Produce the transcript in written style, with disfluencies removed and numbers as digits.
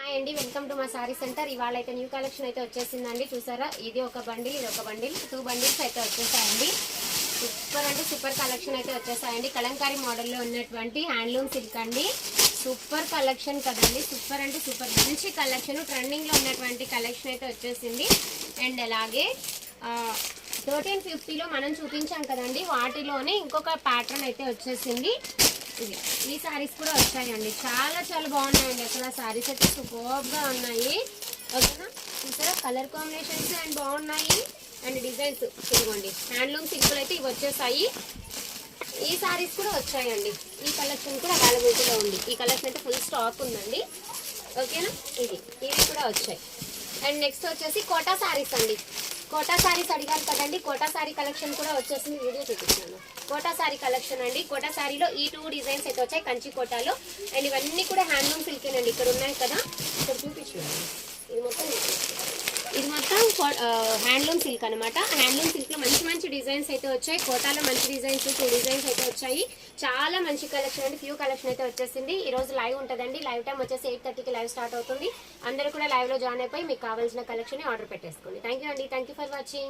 Hi అండి, welcome to మా sorry centre. ఇవాళ అయితే న్యూ కలెక్షన్ అయితే వచ్చేసిందండి. చూసారా, ఇది ఒక బండిల్, ఇది ఒక బండిల్, 2 బండిల్స్ అయితే వచ్చేసాయండి. సూపర్ అంటే సూపర్ కలెక్షన్ అయితే వచ్చేసాయండి. కలంకారీ మోడల్లో ఉన్నటువంటి హ్యాండ్లూమ్ సిల్క్ అండి. సూపర్ కలెక్షన్ కదండి, సూపర్ అంటే సూపర్ మంచి కలెక్షన్, ట్రెండింగ్లో ఉన్నటువంటి కలెక్షన్ అయితే వచ్చేసింది. అండ్ అలాగే 1350లో మనం చూపించాం కదండి, వాటిలోనే ఇంకొక ప్యాటర్న్ అయితే వచ్చేసింది. ఈ సారీస్ కూడా వచ్చాయండి, చాలా చాలా బాగున్నాయండి. అసలు సారీస్ అయితే సూపర్గా ఉన్నాయి. ఓకేనా, చూసారా కలర్ కాంబినేషన్స్ అండ్ బాగున్నాయి. అండ్ డిజైన్స్ ఇదిగోండి, హ్యాండ్లూమ్ సింపుల్ అయితే ఇవి వచ్చేసాయి. ఈ సారీస్ కూడా వచ్చాయండి, ఈ కలెక్షన్ కూడా అవైలబిలిటీలో ఉంది. ఈ కలెక్షన్ అయితే ఫుల్ స్టాక్ ఉందండి. ఓకేనా, ఇవి కూడా వచ్చాయి. అండ్ నెక్స్ట్ వచ్చేసి కోటా సారీస్ అండి. కోటా సారీస్ అడిగారు కదండి, కోటా సారీ కలెక్షన్ కూడా వచ్చేసింది. వీడియో చూపిస్తున్నాను. కోటా సారీ కలెక్షన్ అండి. కోటా సారీలో ఈ 2 డిజైన్స్ అయితే వచ్చాయి కంచి కోటాలో. అండ్ ఇవన్నీ కూడా హ్యాండ్లూమ్ సిల్కేనండి. ఇక్కడ ఉన్నాయి కదా, ఇక్కడ చూపించాను. ఇది మొత్తం హ్యాండ్లూమ్ సిల్క్ అనమాట. హ్యాండ్లూమ్ సిల్క్ లో మంచి మంచి డిజైన్స్ అయితే వచ్చాయి. కోటాలో మంచి డిజైన్స్ 2 డిజైన్స్ అయితే వచ్చాయి. చాలా మంచి కలెక్షన్ అండి. ఫ్యూ కలెక్షన్ అయితే వచ్చేసింది. ఈ రోజు లైవ్ ఉంటుందండి. లైవ్ టైం వచ్చేసి 8:30కి లైవ్ స్టార్ట్ అవుతుంది. అందరూ కూడా లైవ్ లో జాయిన్ అయిపోయి మీకు కావాల్సిన కలెక్షన్ ఆర్డర్ పెట్టేసుకోండి. థ్యాంక్ యూ అండి, థ్యాంక్ యూ ఫర్ వాచింగ్.